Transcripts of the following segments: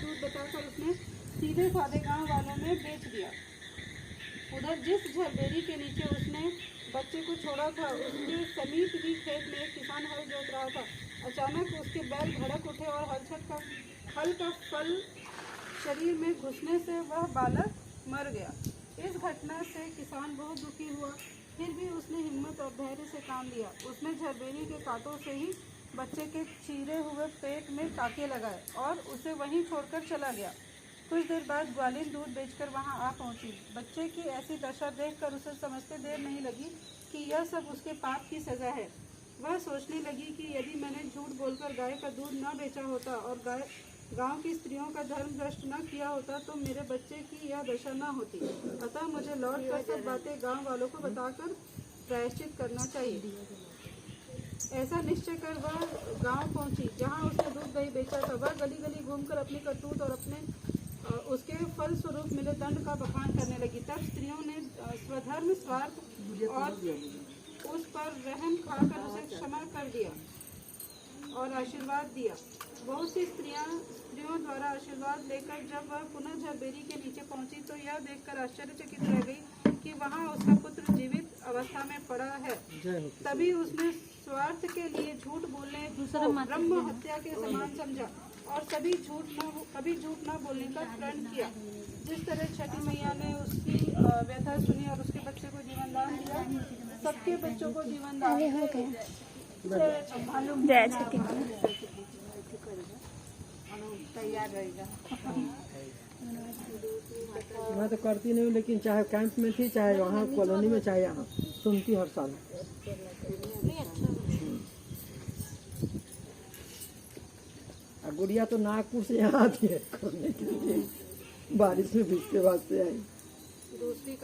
दूध बचाकर उसने सीधे साधे गांव वालों में बेच दिया। उधर जिस झरबेरी के नीचे उसने बच्चे को छोड़ा था उसके समीप ही खेत में एक किसान हल जोत रहा था। अचानक उसके बैल भड़क उठे और हल का फल शरीर में घुसने से वह बालक मर गया। इस घटना से किसान बहुत दुखी हुआ, फिर भी उसने हिम्मत और धैर्य से काम लिया। उसने झरबेरी के कांटों से ही बच्चे के चीरे हुए पेट में टाके लगाए और उसे वहीं छोड़कर चला गया। कुछ देर बाद ग्वालिन दूध बेचकर वहां आ पहुंची। बच्चे की ऐसी दशा देखकर उसे समझते देर नहीं लगी कि यह सब उसके पाप की सजा है। वह सोचने लगी कि यदि मैंने झूठ बोलकर गाय का दूध न बेचा होता और गांव की स्त्रियों का धर्म भ्रष्ट न किया होता तो मेरे बच्चे की यह दशा न होती। अतः मुझे लौटकर सब बातें गांव वालों को बताकर प्रायश्चित करना चाहिए। ऐसा निश्चय कर वह गांव पहुंची जहां उसने दूध दही बेचा था। वह गली गली घूमकर अपनी करतूत और उसके फल स्वरूप मिले दंड का बखान करने लगी। तब स्त्रियों ने स्वधर्म स्वार्थ और उस पर रहम खाकर उसे क्षमा कर दिया और आशीर्वाद दिया। बहुत सी स्त्रियों द्वारा आशीर्वाद लेकर जब वह पुनः झरबेरी के नीचे पहुंची तो यह देखकर आश्चर्यचकित रह गई कि वहां उसका पुत्र जीवित अवस्था में पड़ा है। तभी उसने स्वार्थ के लिए झूठ बोलने को ब्रह्म हत्या के समान समझा और कभी झूठ न बोलने का प्रण किया। जिस तरह छठी मैया ने उसकी व्यथा सुनी और उसके बच्चे को जीवन दान दिया, सबके बच्चों को जीवन दान तैयार रहेगा। मैं तो करती नहीं हूँ, लेकिन चाहे कैंप में थी, चाहे वहाँ कॉलोनी में, चाहे यहाँ सुनती हर साल। गुड़िया तो नागपुर से यहाँ आती है करने के लिए, बारिश में भीगते भागते आई। दूसरी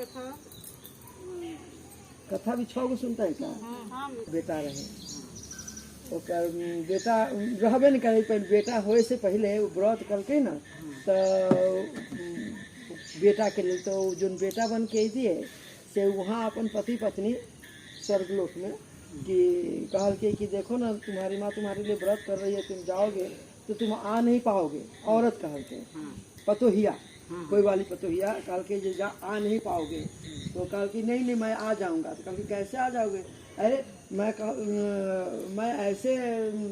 कथा भी 6 को सुनता है क्या? बेटा रहे तो बेटा रहबे नहीं करे, पहले बेटा होए से पहले व्रत करके ना तो बेटा के लिए तो जो बेटा बन के दिए से वहाँ अपन पति पत्नी स्वर्गलोक में कि कहल के कि देखो ना तुम्हारी माँ तुम्हारे लिए व्रत कर रही है, तुम जाओगे तो तुम आ नहीं पाओगे। औरत कहल के पतोहिया, कोई वाली पतोहिया कहल के जो आ नहीं पाओगे, तो कहल कि नहीं मैं आ जाऊंगा। तो कहल कि कैसे आ जाओगे? अरे मैं ऐसे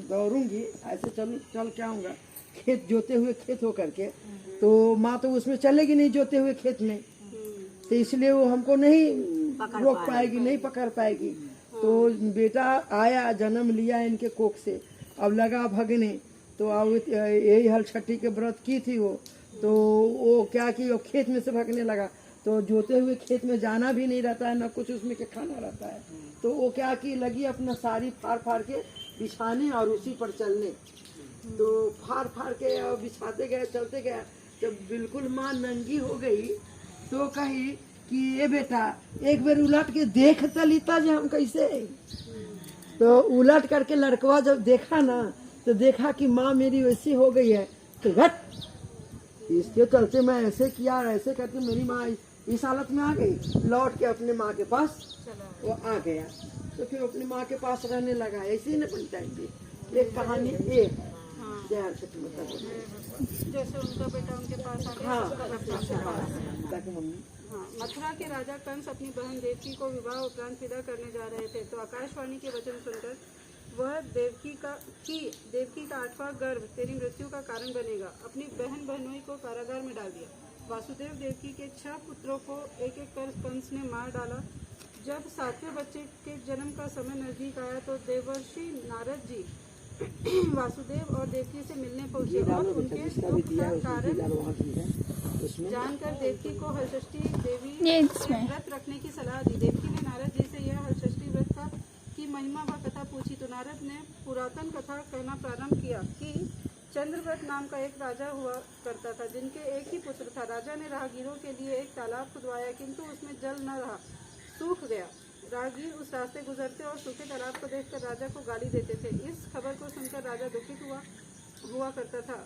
दौड़ूंगी, ऐसे चल के आऊँगा, खेत जोते हुए खेत हो करके, तो माँ तो उसमें चलेगी नहीं जोते हुए खेत में, तो इसलिए वो हमको नहीं रोक पाएगी, नहीं पकड़ पाएगी। तो बेटा आया, जन्म लिया इनके कोख से, अब लगा भगने, तो अब यही हल छठी के व्रत की थी वो, तो वो क्या कि वो खेत में से भगने लगा, तो जोते हुए खेत में जाना भी नहीं रहता है, न कुछ उसमें के खाना रहता है। तो वो क्या कि लगी अपना साड़ी फाड़ के बिछाने और उसी पर चलने। तो फाड़ के और बिछाते गए, चलते गए, जब बिल्कुल माँ नंगी हो गई तो कही कि ये बेटा एक बार उलट के देख तलीता जो हम कैसे। तो उलट करके लड़कवा जब देखा ना तो देखा कि माँ मेरी वैसी हो गई है, तो घट इसके चलते मैं ऐसे किया, ऐसे करके मेरी माँ इस हालत में आ गई। लौट के अपने माँ के पास वो आ गया, तो फिर अपनी माँ के पास रहने लगा। ऐसे ही न बनता है एक कहानी। एक जैसे उनका बेटा उनके पास आ गया। मथुरा के राजा कंस अपनी बहन देवकी को विवाह उपरांत विदा करने जा रहे थे, तो आकाशवाणी के वचन सुनकर वह देवकी का 8वां गर्भ तेरी मृत्यु का कारण बनेगा, अपनी बहन बहनोई को कारागार में डाल दिया। वासुदेव देवकी के 6 पुत्रों को एक एक कर कंस ने मार डाला। जब 7वें बच्चे के जन्म का समय नजदीक आया तो देवर्षि नारद जी वासुदेव और देवकी से मिलने पहुंचे और उनके दुख का कारण जानकर देवकी को हलषष्ठी देवी व्रत रखने की सलाह दी। देवकी ने नारद जी से यह हलषष्ठी व्रत की महिमा व कथा पूछी तो नारद ने पुरातन कथा कहना प्रारंभ किया कि चंद्रव्रत नाम का एक राजा हुआ करता था, जिनके एक ही पुत्र था। राजा ने राहगीरों के लिए एक तालाब खुदवाया, किंतु उसमें जल न रहा, सूख गया। राहगीर उस रास्ते गुजरते और सूखे तालाब को देखकर राजा को गाली देते थे। इस खबर को सुनकर राजा दुखित हुआ करता था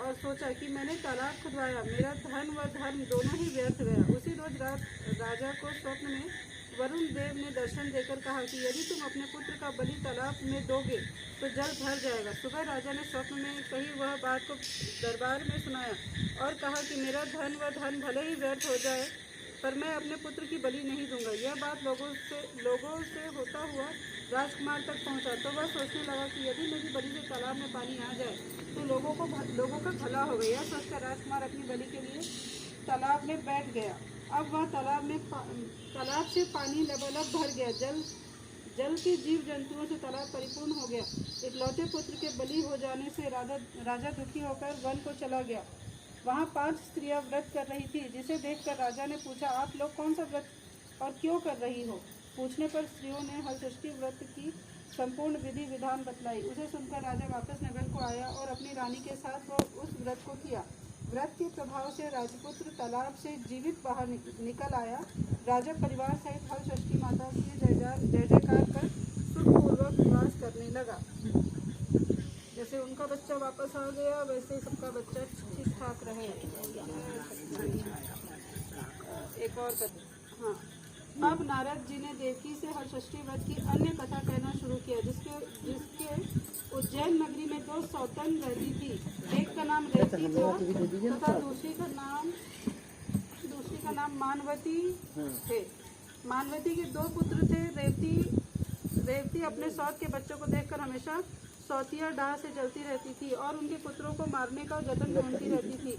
और सोचा कि मैंने तालाब खुदवाया, मेरा धन व धर्म दोनों ही व्यर्थ गया। उसी रोज रात राजा को स्वप्न में वरुण देव ने दर्शन देकर कहा कि यदि तुम अपने पुत्र का बलि तालाब में दोगे तो जल भर जाएगा। सुबह राजा ने स्वप्न में कही वह बात को दरबार में सुनाया और कहा कि मेरा धन व धन भले ही व्यर्थ हो जाए, पर मैं अपने पुत्र की बलि नहीं दूंगा। यह बात लोगों से होता हुआ राजकुमार तक पहुंचा, तो वह सोचने लगा कि यदि मेरी बलि से तालाब में पानी आ जाए तो लोगों का भला होगा। यह सोचकर राजकुमार अपनी बलि के लिए तालाब में बैठ गया। अब वह तालाब से पानी लबालब भर गया। जल के जीव जंतुओं से तालाब परिपूर्ण हो गया। इकलौते पुत्र के बलि हो जाने से राजा दुखी होकर वन को चला गया। वहाँ 5 स्त्रियां व्रत कर रही थी, जिसे देखकर राजा ने पूछा, आप लोग कौन सा व्रत और क्यों कर रही हो? पूछने पर स्त्रियों ने हलषष्ठी व्रत की संपूर्ण विधि विधान बतलाई। उसे सुनकर राजा वापस नगर को आया और अपनी रानी के साथ वो उस व्रत को किया। व्रत के प्रभाव से राजपुत्र तालाब से जीवित बाहर निकल आया। राजा परिवार सहित हलषष्ठी माता की जय जयकार कर सुखपूर्वक निवास करने लगा। जैसे उनका बच्चा वापस आ गया, वैसे सबका बच्चा ठीक ठाक रहे। एक और हाँ, अब नारद जी ने देवकी से हलषष्ठी व्रत की अन्य कथा कहना शुरू किया, जिसके उज्जैन नगरी में 2 सौतन रहती थी। एक का नाम रेवती था तथा दूसरी का नाम मानवती थे। मानवती के 2 पुत्र थे। रेवती अपने सौत के बच्चों को देखकर हमेशा सौतिया डाह से जलती रहती थी और उनके पुत्रों को मारने का जतन ढूंढती रहती थी।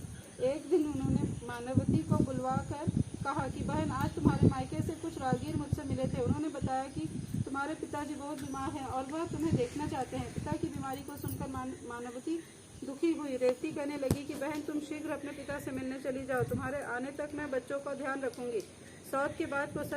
एक दिन उन्होंने मानवती को बुलवाकर कहा कि बहन, आज तुम्हारे मायके से कुछ राहगीर मुझसे मिले थे। उन्होंने बताया कि तुम्हारे पिताजी बहुत बीमार हैं और वह तुम्हें देखना चाहते हैं। पिता की बीमारी को सुनकर मानवती दुखी हुई। रेवती कहने लगी कि बहन, तुम शीघ्र अपने पिता से मिलने चली जाओ। तुम्हारे आने तक मैं बच्चों का ध्यान रखूंगी। सौत की बात को सच